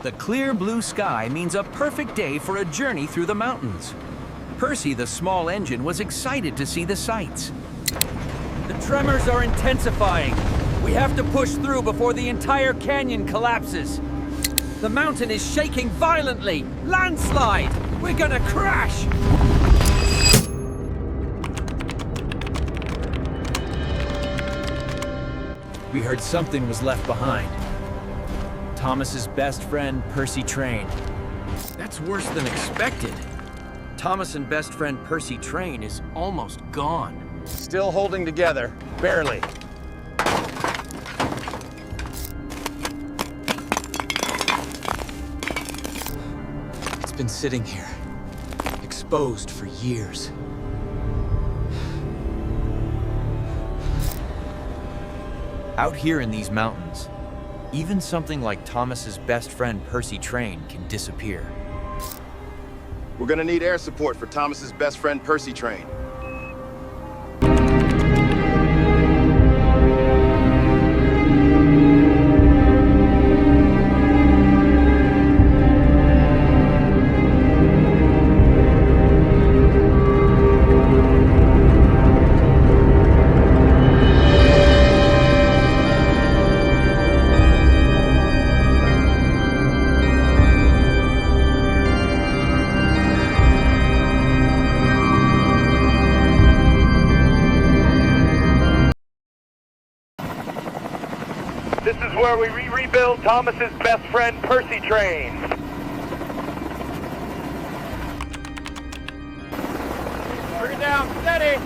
The clear blue sky means a perfect day for a journey through the mountains. Percy, the small engine, was excited to see the sights. The tremors are intensifying. We have to push through before the entire canyon collapses. The mountain is shaking violently. Landslide! We're gonna crash! We heard something was left behind. Thomas's best friend, Percy Train. That's worse than expected. Thomas and best friend Percy Train is almost gone. Still holding together, barely. It's been sitting here, exposed for years. Out here in these mountains, even something like Thomas's best friend Percy Train can disappear. We're gonna need air support for Thomas's best friend Percy Train. This is where we rebuild Thomas's best friend, Percy Train. Bring it down, steady!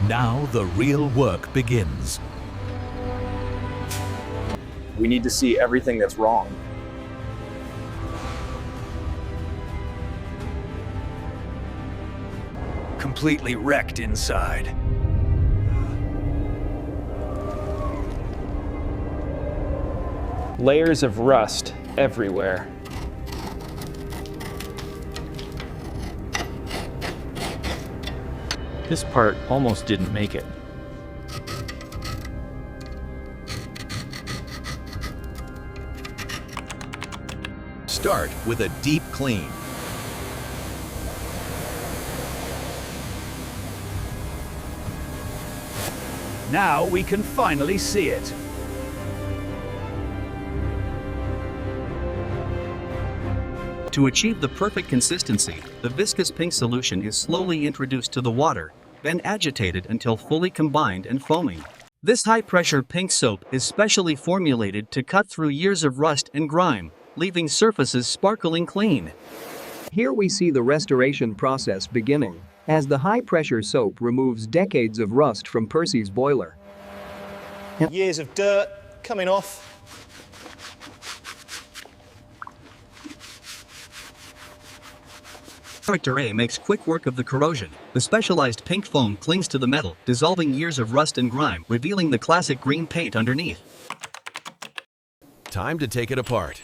Now the real work begins. We need to see everything that's wrong. Completely wrecked inside. Layers of rust everywhere. This part almost didn't make it. Start with a deep clean. Now we can finally see it. To achieve the perfect consistency, the viscous pink solution is slowly introduced to the water, then agitated until fully combined and foaming. This high-pressure pink soap is specially formulated to cut through years of rust and grime, leaving surfaces sparkling clean. Here we see the restoration process beginning, as the high-pressure soap removes decades of rust from Percy's boiler. Years of dirt coming off. Character A makes quick work of the corrosion. The specialized pink foam clings to the metal, dissolving years of rust and grime, revealing the classic green paint underneath. Time to take it apart.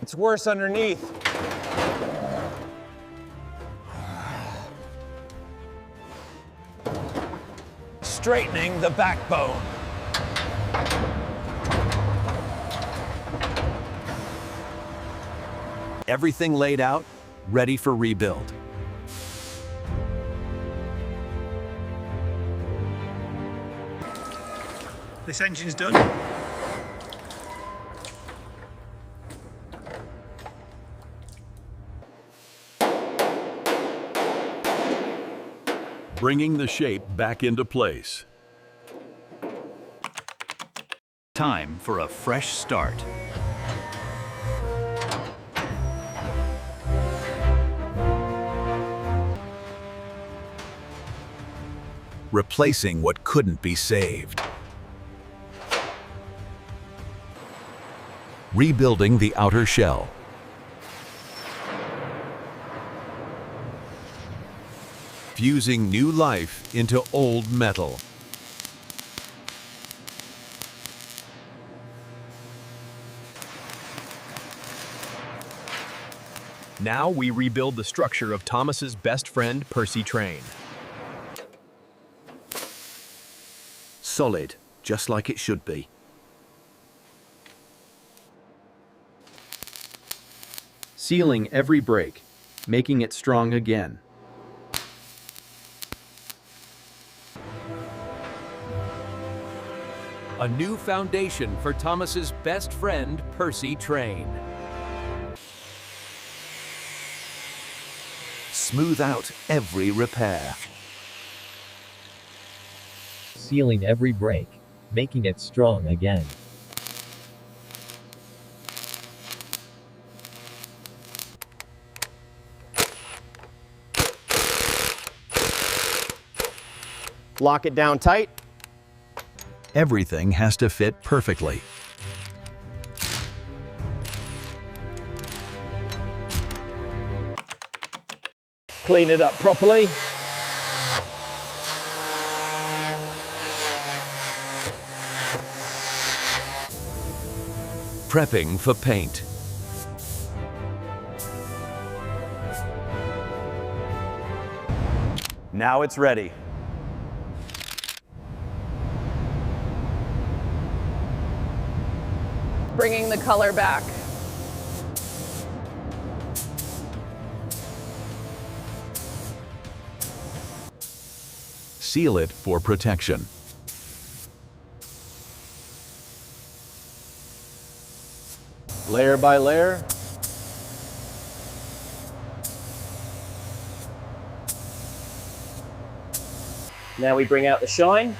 It's worse underneath. Straightening the backbone. Everything laid out, ready for rebuild. This engine's done. Bringing the shape back into place. Time for a fresh start. Replacing what couldn't be saved. Rebuilding the outer shell. Fusing new life into old metal. Now we rebuild the structure of Thomas's best friend, Percy Train. Solid, just like it should be. Sealing every break, making it strong again. A new foundation for Thomas's best friend, Percy Train. Smooth out every repair. Sealing every break, making it strong again. Lock it down tight. Everything has to fit perfectly. Clean it up properly. Prepping for paint. Now it's ready. Bringing the color back. Seal it for protection. Layer by layer. Now we bring out the shine.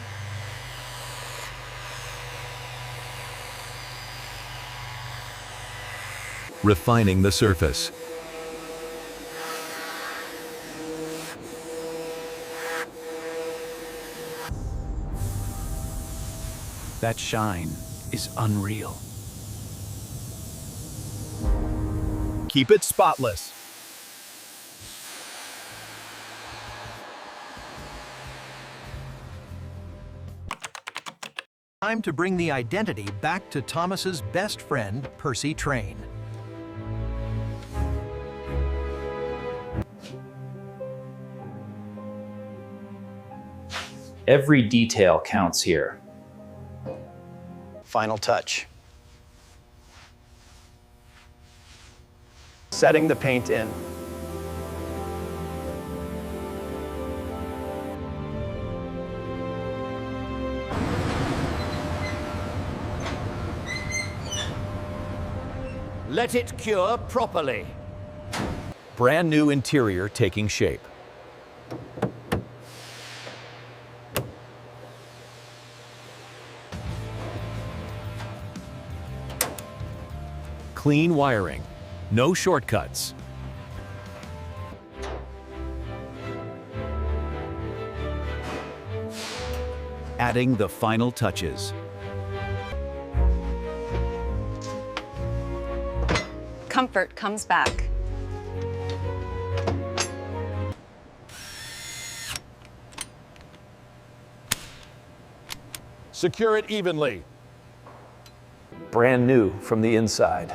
Refining the surface. That shine is unreal. Keep it spotless. Time to bring the identity back to Thomas's best friend, Percy Train. Every detail counts here. Final touch. Setting the paint in. Let it cure properly. Brand new interior taking shape. Clean wiring. No shortcuts. Adding the final touches. Comfort comes back. Secure it evenly. Brand new from the inside.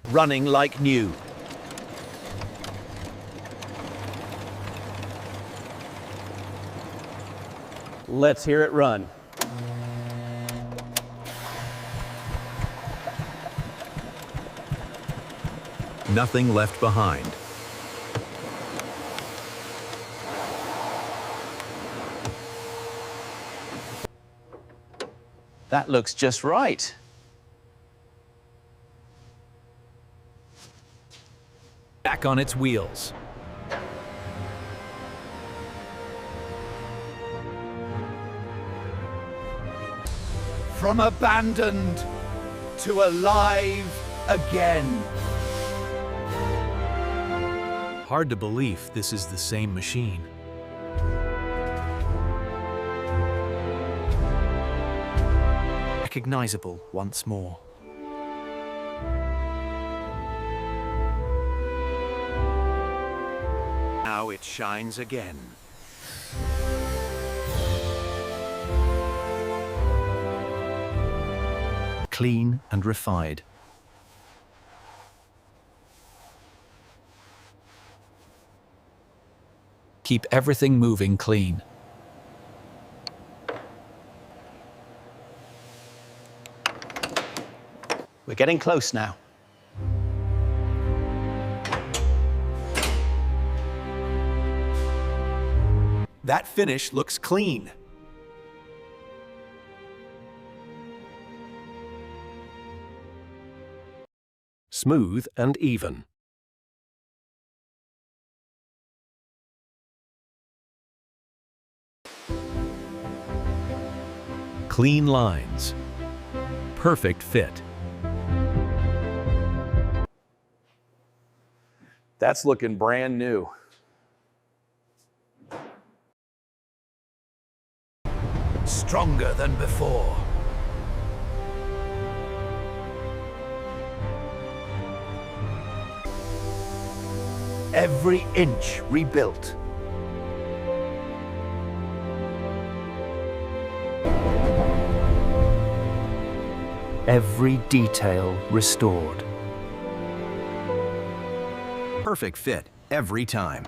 Running like new. Let's hear it run. Nothing left behind. That looks just right. Back on its wheels. From abandoned to alive again. Hard to believe this is the same machine. Recognizable once more. Now it shines again. Clean and refined. Keep everything moving clean. We're getting close now. That finish looks clean. Smooth and even. Clean lines. Perfect fit. That's looking brand new. Stronger than before. Every inch rebuilt. Every detail restored. Perfect fit every time.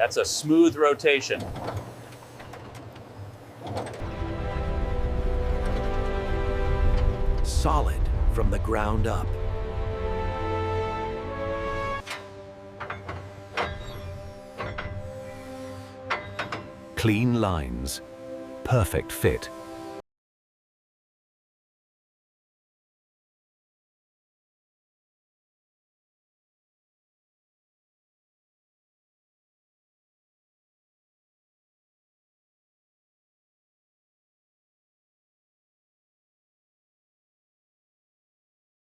That's a smooth rotation. Solid from the ground up. Clean lines. Perfect fit.